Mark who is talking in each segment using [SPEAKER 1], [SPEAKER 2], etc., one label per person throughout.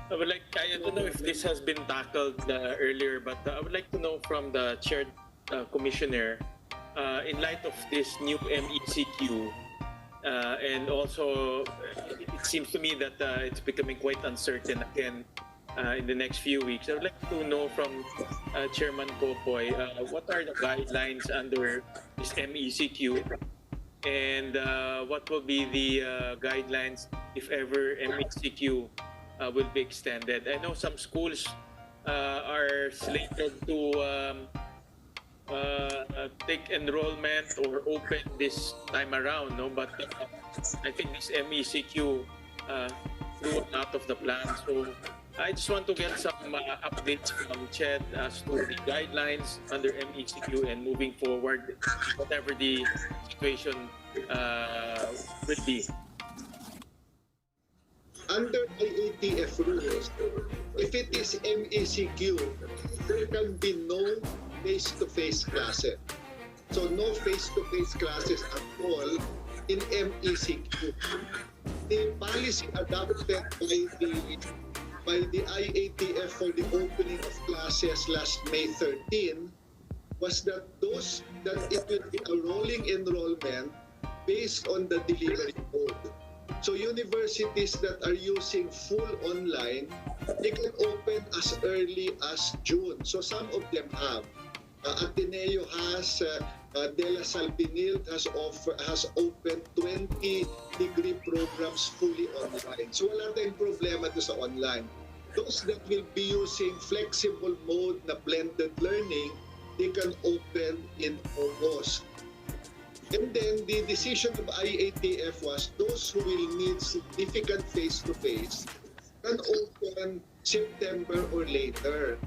[SPEAKER 1] I don't know if this has been tackled earlier, but I would like to know from the chair commissioner, in light of this new MECQ, and also it seems to me that it's becoming quite uncertain again in the next few weeks. I would like to know from Chairman Popoy, what are the guidelines under this MECQ, and what will be the guidelines if ever MECQ will be extended. I know some schools are slated to take enrollment or open this time around, no? But I think this MECQ flew out of the plan. So I just want to get some updates from Ched as to the guidelines under MECQ and moving forward, whatever the situation will be.
[SPEAKER 2] Under IATF rules, if it is MECQ, there can be no face-to-face classes. So no face-to-face classes at all in MECQ. The policy adopted by the IATF for the opening of classes last May 13 was that it will be a rolling enrollment based on the delivery mode. So universities that are using full online, they can open as early as June. So some of them have. Ateneo has, De La Salle Pinil has opened 20 degree programs fully online. So wala tayong problema to sa online. Those that will be using flexible mode na blended learning, they can open in August. And then the decision of IATF was those who will need significant face-to-face can open September or later.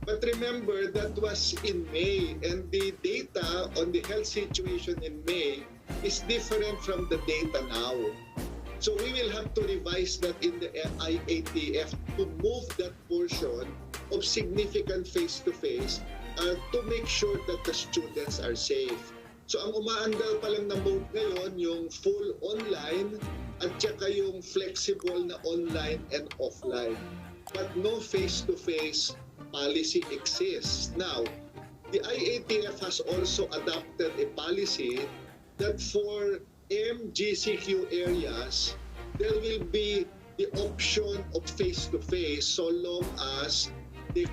[SPEAKER 2] But remember, that was in May, and the data on the health situation in May is different from the data now. So we will have to revise that in the IATF to move that portion of significant face-to-face to make sure that the students are safe. So ang umaandar pa lang na mode ngayon, yung full online at saka yung flexible na online and offline. But no face-to-face policy exists. Now, the IATF has also adopted a policy that for MGCQ areas, there will be the option of face-to-face so long as they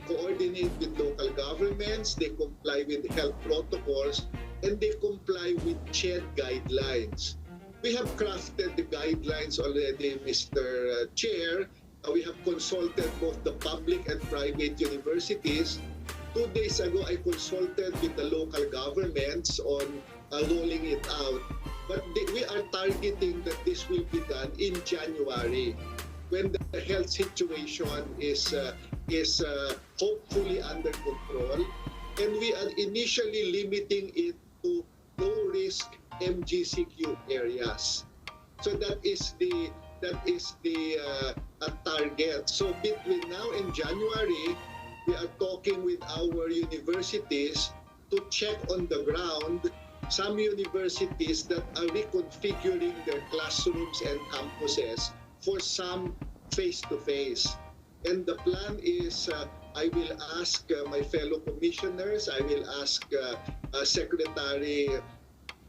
[SPEAKER 2] coordinate with local governments, they comply with health protocols, and they comply with CHED guidelines. We have crafted the guidelines already, Mr. Chair. We have consulted both the public and private universities. 2 days ago, I consulted with the local governments on rolling it out. But we are targeting that this will be done in January when the health situation is hopefully under control, and we are initially limiting it to low-risk MGCQ areas. So that is the target. So between now and January, we are talking with our universities to check on the ground some universities that are reconfiguring their classrooms and campuses for some face-to-face. And the plan is I will ask my fellow commissioners, I will ask Secretary,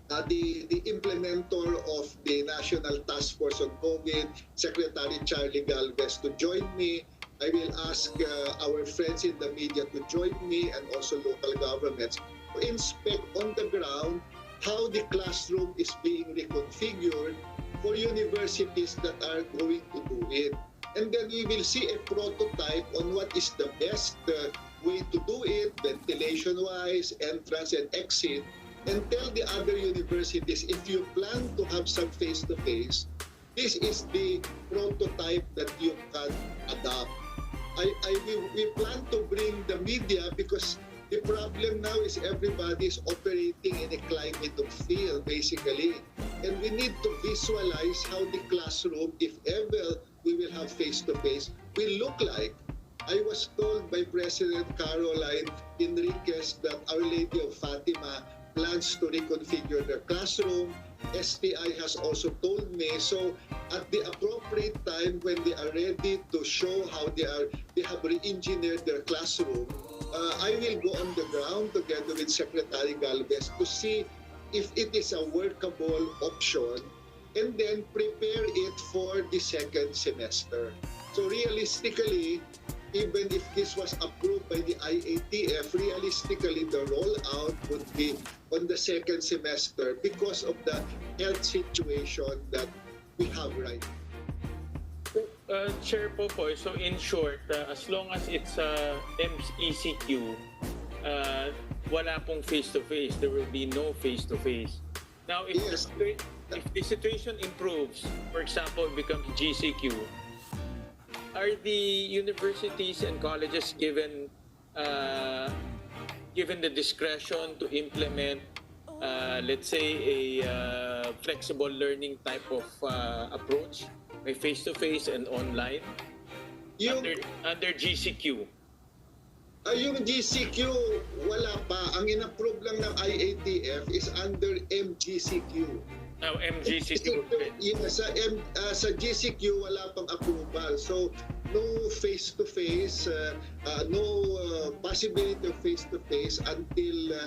[SPEAKER 2] the implementer of the National Task Force on COVID, Secretary Charlie Galvez, to join me. I will ask our friends in the media to join me, and also local governments to inspect on the ground how the classroom is being reconfigured for universities that are going to do it. And then we will see a prototype on what is the best way to do it, ventilation-wise, entrance and exit, and tell the other universities, if you plan to have some face-to-face, this is the prototype that you can adopt. We plan to bring the media because the problem now is everybody is operating in a climate of fear, basically. And we need to visualize how the classroom, if ever we will have face-to-face, will look like. I was told by President Caroline Enriquez that Our Lady of Fatima plans to reconfigure their classroom. STI has also told me. So at the appropriate time, when they are ready to show how they have re-engineered their classroom, I will go on the ground together with Secretary Galvez to see if it is a workable option, and then prepare it for the second semester. So realistically, even if this was approved by the IATF, realistically the rollout would be on the second semester because of the health situation that we have right now.
[SPEAKER 1] Chair Popoy, so in short, as long as it's MECQ, wala pong face-to-face. There will be no face-to-face. Now, if,
[SPEAKER 2] Yes.
[SPEAKER 1] if the situation improves, for example, it becomes GCQ, are the universities and colleges given the discretion to implement, let's say, a flexible learning type of approach, may face-to-face and online under GCQ?
[SPEAKER 2] Yung GCQ, wala pa. Ang in-approve lang ng IATF is under MGCQ.
[SPEAKER 1] Now, MGCQ.
[SPEAKER 2] Yes, sa GCQ, wala pang approval. So, no face-to-face, no possibility of face-to-face until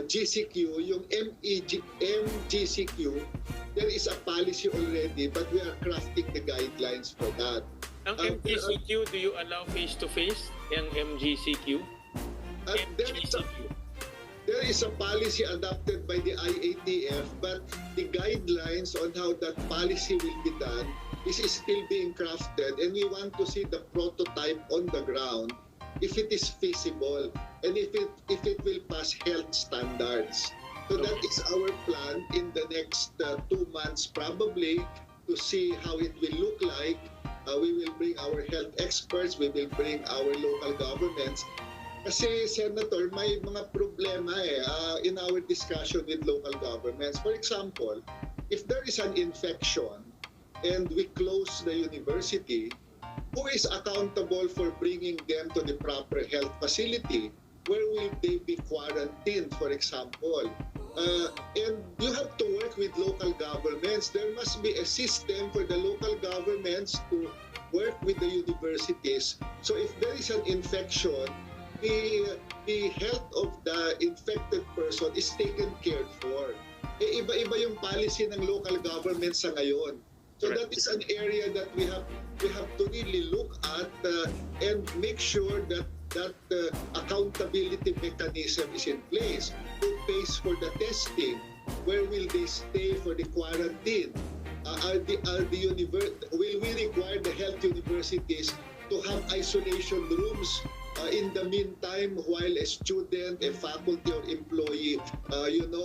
[SPEAKER 2] GCQ. Yung MGCQ, there is a policy already, but we are crafting the guidelines for that.
[SPEAKER 1] Ang MGCQ, do you allow face-to-face? Ang MGCQ?
[SPEAKER 2] There is a policy adopted by the IATF, but the guidelines on how that policy will be done is still being crafted, and we want to see the prototype on the ground, if it is feasible, and if it will pass health standards. So that is our plan in the next 2 months probably, to see how it will look like. We will bring our health experts, we will bring our local governments. Kasi, Senator, may mga problema in our discussion with local governments. For example, if there is an infection and we close the university, who is accountable for bringing them to the proper health facility? Where will they be quarantined, for example? And you have to work with local governments. There must be a system for the local governments to work with the universities. So if there is an infection, the health of the infected person is taken care for. Iba-iba yung policy ng local government sa ngayon. So that is an area that we have to really look at and make sure that accountability mechanism is in place. Who pays for the testing? Where will they stay for the quarantine? Will we require the health universities to have isolation rooms in the meantime while a student, a faculty or employee,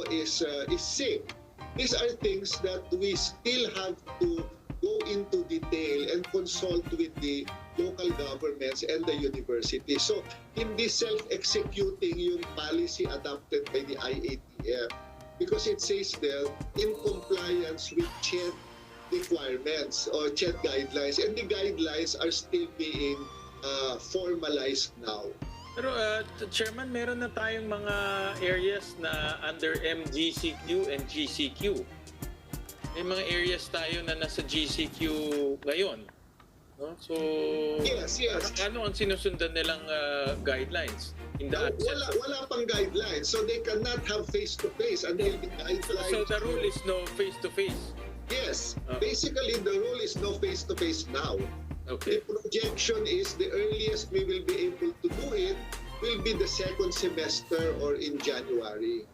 [SPEAKER 2] is sick? These are things that we still have to go into detail and consult with the local governments and the universities. So, hindi self-executing yung policy adopted by the IATF, because it says there, in compliance with CHED requirements or CHED guidelines, and the guidelines are still being formalized now.
[SPEAKER 1] Pero, Chairman, meron na tayong mga areas na under MGCQ and GCQ. May mga areas tayo na nasa GCQ ngayon. No? So,
[SPEAKER 2] yes.
[SPEAKER 1] Ano ang sinusundan nilang guidelines? In the
[SPEAKER 2] Wala pang guidelines. So they cannot have face-to-face until the guidelines.
[SPEAKER 1] So the rule is no face-to-face?
[SPEAKER 2] Yes. Basically, the rule is no face-to-face now.
[SPEAKER 1] Okay.
[SPEAKER 2] The projection is the earliest we will be able to do it will be the second semester or in January.